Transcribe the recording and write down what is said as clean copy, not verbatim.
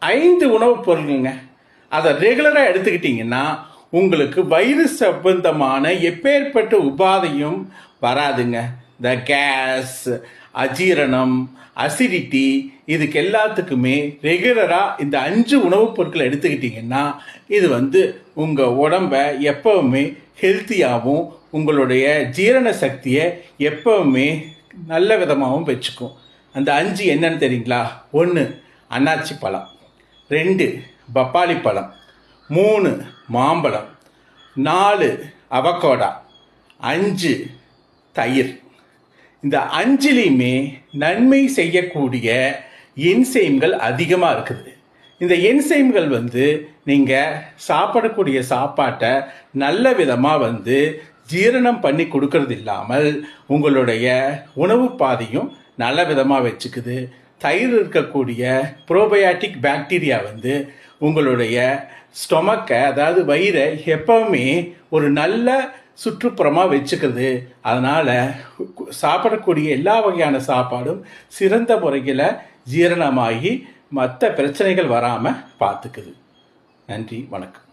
5 உணவுப் பொருளுங்க. அதை ரெகுலராக எடுத்துக்கிட்டிங்கன்னா உங்களுக்கு வயிறு சம்பந்தமான எப்பேற்பட்ட உபாதையும் வராதுங்க. இந்த கேஸ், அஜீரணம், அசிடிட்டி, இதுக்கு எல்லாத்துக்குமே ரெகுலராக இந்த 5 உணவுப் பொருட்களை எடுத்துக்கிட்டிங்கன்னா இது உங்கள் உடம்பை எப்பவுமே ஹெல்த்தியாகவும் உங்களுடைய ஜீரண சக்தியை எப்பவுமே நல்ல விதமாகவும் வச்சுக்கும். அந்த 5 என்னன்னு தெரியுங்களா? 1 அன்னாச்சி பழம், 2 பப்பாளி பழம், 3 மாம்பழம், 4 அவகோடா, 5 தயிர். இந்த 5லையுமே நன்மை செய்யக்கூடிய என்சைம்கள் அதிகமாக இருக்குது. இந்த என்சைம்கள் நீங்கள் சாப்பிடக்கூடிய சாப்பாட்டை நல்ல விதமாக ஜீரணம் பண்ணி கொடுக்கறது இல்லாமல் உங்களுடைய உணவு பாதையும் நல்ல விதமாக வச்சுக்குது. தயிர் இருக்கக்கூடிய ப்ரோபயாட்டிக் பாக்டீரியா உங்களுடைய ஸ்டொமக்கை, அதாவது வயிறை எப்பவுமே ஒரு நல்ல சுற்றுப்புறமாக வச்சுக்கிறது. அதனால் சாப்பிடக்கூடிய எல்லா வகையான சாப்பாடும் சிறந்த முறையில் ஜீரணமாகி மற்ற பிரச்சனைகள் வராமல் பார்த்துக்குது. நன்றி, வணக்கம்.